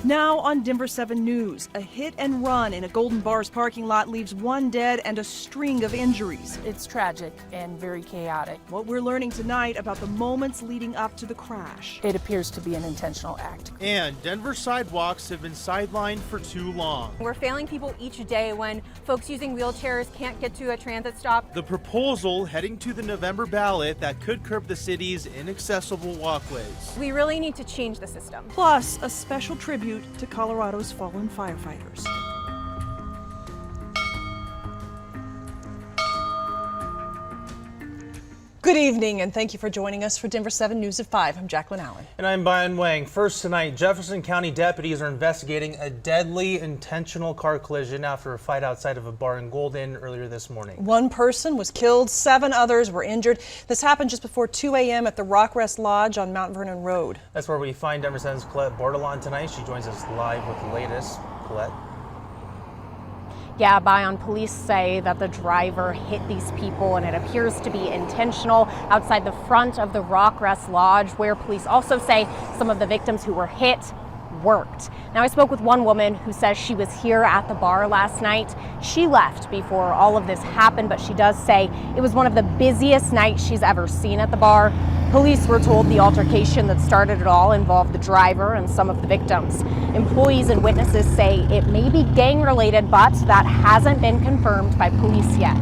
Now on Denver 7 News, a hit and run in a Golden Bars parking lot leaves one dead and a string of injuries. It's tragic and very chaotic. What we're learning tonight about the moments leading up to the crash. It appears to be an intentional act. And Denver sidewalks have been sidelined for too long. We're failing people each day when folks using wheelchairs can't get to a transit stop. The proposal heading to the November ballot that could curb the city's inaccessible walkways. We really need to change the system. Plus, a special tribute to Colorado's fallen firefighters. Good evening, and thank you for joining us for Denver 7 News at 5. I'm Jacqueline Allen. And I'm Brian Wang. First tonight, Jefferson County deputies are investigating a deadly intentional car collision after a fight outside of a bar in Golden earlier this morning. One person was killed, 7 others were injured. This happened just before 2 a.m. at the Rock Rest Lodge on Mount Vernon Road. That's where we find Denver 7's Colette Bordelon tonight. She joins us live with the latest. Colette. Yeah, Bion police say that the driver hit these people and it appears to be intentional outside the front of the Rock Rest Lodge, where police also say some of the victims who were hit worked. Now, I spoke with one woman who says she was here at the bar last night. She left before all of this happened, but she does say it was one of the busiest nights she's ever seen at the bar. Police were told the altercation that started it all involved the driver and some of the victims. Employees and witnesses say it may be gang-related, but that hasn't been confirmed by police yet.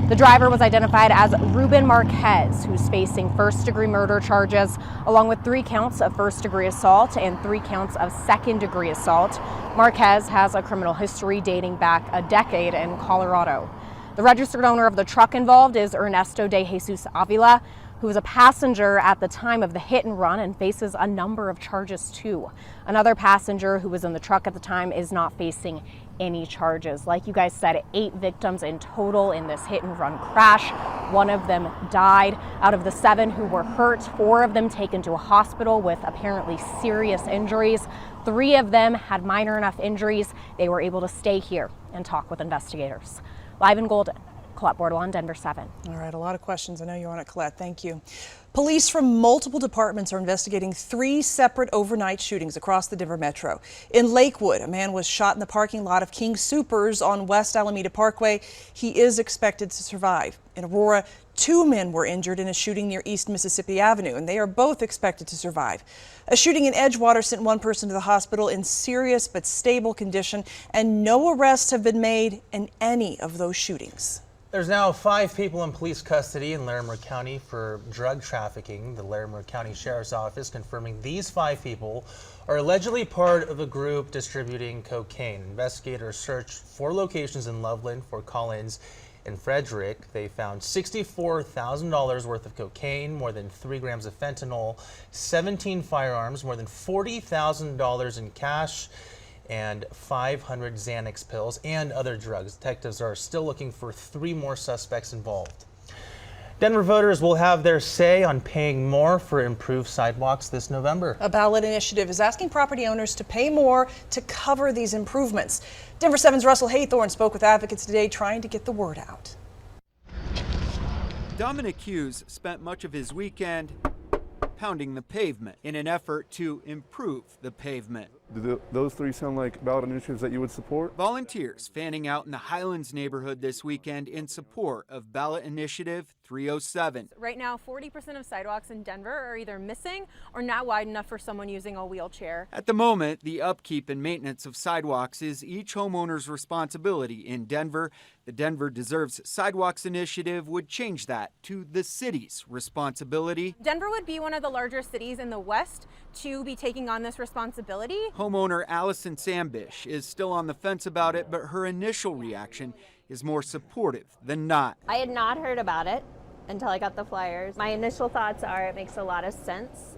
The driver was identified as Ruben Marquez, who's facing first-degree murder charges, along with 3 counts of first-degree assault and 3 counts of second-degree assault. Marquez has a criminal history dating back a decade in Colorado. The registered owner of the truck involved is Ernesto de Jesus Avila, who was a passenger at the time of the hit and run and faces a number of charges too. Another passenger who was in the truck at the time is not facing any charges. Like you guys said, 8 victims in total in this hit and run crash. 1 of them died. Out of the 7 who were hurt, 4 of them taken to a hospital with apparently serious injuries. 3 of them had minor enough injuries they were able to stay here and talk with investigators. Live in Golden, Colette Bordelon, Denver 7. All right, a lot of questions. I know you're on it, Colette. Thank you. Police from multiple departments are investigating 3 separate overnight shootings across the Denver metro. In Lakewood, a man was shot in the parking lot of King Soopers on West Alameda Parkway. He is expected to survive. In Aurora, 2 men were injured in a shooting near East Mississippi Avenue, and they are both expected to survive. A shooting in Edgewater sent 1 person to the hospital in serious but stable condition, and no arrests have been made in any of those shootings. There's now 5 people in police custody in Larimer County for drug trafficking. The Larimer County Sheriff's Office confirming these 5 people are allegedly part of a group distributing cocaine. Investigators searched 4 locations in Loveland, Fort Collins, and Frederick. They found $64,000 worth of cocaine, more than 3 grams of fentanyl, 17 firearms, more than $40,000 in cash, and 500 Xanax pills and other drugs. Detectives are still looking for 3 more suspects involved. Denver voters will have their say on paying more for improved sidewalks this November. A ballot initiative is asking property owners to pay more to cover these improvements. Denver 7's Russell Haythorne spoke with advocates today trying to get the word out. Dominic Hughes spent much of his weekend pounding the pavement in an effort to improve the pavement. Do those 3 sound like ballot initiatives that you would support? Volunteers fanning out in the Highlands neighborhood this weekend in support of ballot initiative 307. Right now, 40% of sidewalks in Denver are either missing or not wide enough for someone using a wheelchair. At the moment, the upkeep and maintenance of sidewalks is each homeowner's responsibility in Denver. The Denver Deserves Sidewalks initiative would change that to the city's responsibility. Denver would be one of the larger cities in the West to be taking on this responsibility. Homeowner Allison Sambish is still on the fence about it, but her initial reaction is more supportive than not. I had not heard about it until I got the flyers. My initial thoughts are it makes a lot of sense,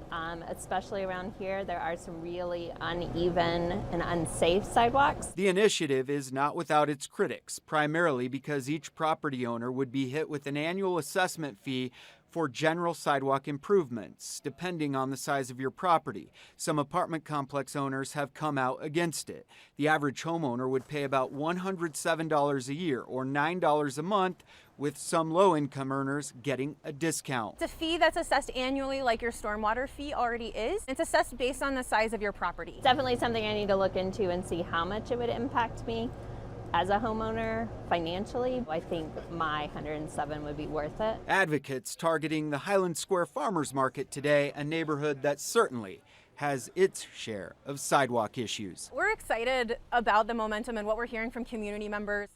especially around here. There are some really uneven and unsafe sidewalks. The initiative is not without its critics, primarily because each property owner would be hit with an annual assessment fee for general sidewalk improvements, depending on the size of your property. Some apartment complex owners have come out against it. The average homeowner would pay about $107 a year or $9 a month, with some low-income earners getting a discount. It's a fee that's assessed annually like your stormwater fee already is. It's assessed based on the size of your property. Definitely something I need to look into and see how much it would impact me as a homeowner financially. I think my $107 would be worth it. Advocates targeting the Highland Square Farmers Market today, a neighborhood that certainly has its share of sidewalk issues. We're excited about the momentum and what we're hearing from community members.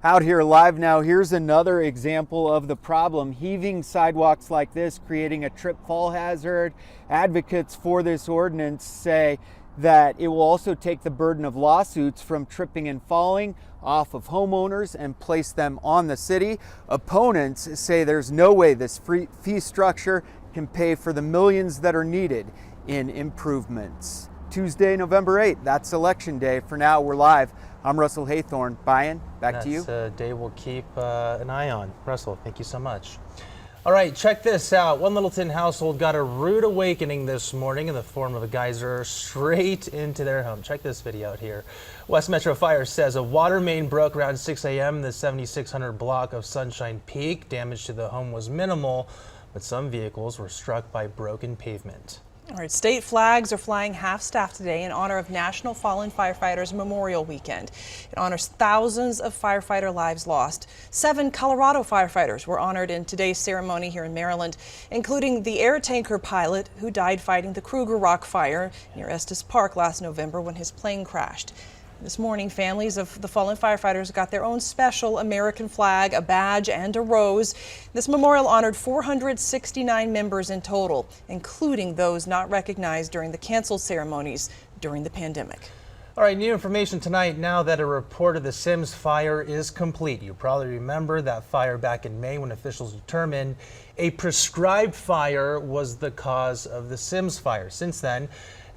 Out here live now, here's another example of the problem. Heaving sidewalks like this, creating a trip fall hazard. Advocates for this ordinance say that it will also take the burden of lawsuits from tripping and falling off of homeowners and place them on the city. Opponents say there's no way this fee structure can pay for the millions that are needed in improvements. Tuesday, November 8th, that's election day. For now, we're live. I'm Russell Haythorne. Brian, back to you. That's a day we'll keep an eye on. Russell, thank you so much. All right, check this out. One Littleton household got a rude awakening this morning in the form of a geyser straight into their home. Check this video out here. West Metro Fire says a water main broke around 6 a.m. in the 7600 block of Sunshine Peak. Damage to the home was minimal, but some vehicles were struck by broken pavement. All right, state flags are flying half-staff today in honor of National Fallen Firefighters Memorial Weekend. It honors thousands of firefighter lives lost. 7 Colorado firefighters were honored in today's ceremony here in Maryland, including the air tanker pilot who died fighting the Kruger Rock fire near Estes Park last November when his plane crashed. This morning, families of the fallen firefighters got their own special American flag, a badge, and a rose. This memorial honored 469 members in total, including those not recognized during the canceled ceremonies during the pandemic. All right, new information tonight now that a report of the Sims fire is complete. You probably remember that fire back in May when officials determined a prescribed fire was the cause of the Sims fire. Since then,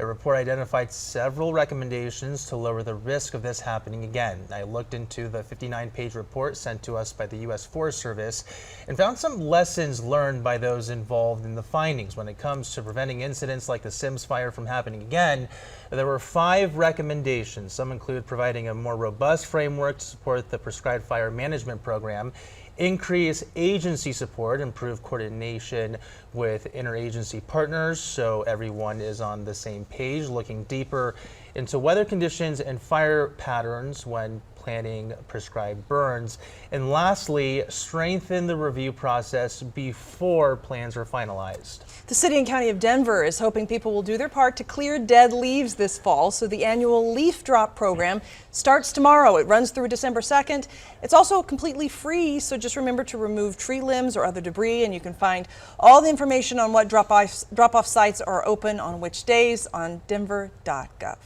a report identified several recommendations to lower the risk of this happening again. I looked into the 59-page report sent to us by the U.S. Forest Service and found some lessons learned by those involved in the findings. When it comes to preventing incidents like the Sims fire from happening again, there were 5 recommendations. Some include providing a more robust framework to support the prescribed fire management program, increase agency support, improve coordination with interagency partners so everyone is on the same page, looking deeper into weather conditions and fire patterns when planning prescribed burns, and lastly, strengthen the review process before plans are finalized. The city and county of Denver is hoping people will do their part to clear dead leaves this fall, so the annual leaf drop program starts tomorrow. It runs through December 2nd. It's also completely free, so just remember to remove tree limbs or other debris, and you can find all the information on what drop-off sites are open on which days on denver.gov.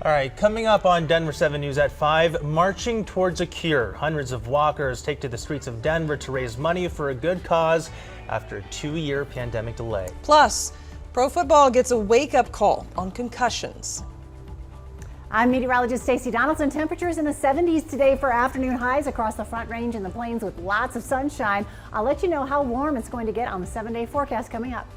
All right, coming up on Denver 7 News at 5, marching towards a cure. Hundreds of walkers take to the streets of Denver to raise money for a good cause after a 2-year pandemic delay. Plus, pro football gets a wake-up call on concussions. I'm meteorologist Stacey Donaldson. Temperatures in the 70s today for afternoon highs across the Front Range and the Plains with lots of sunshine. I'll let you know how warm it's going to get on the 7-day forecast coming up.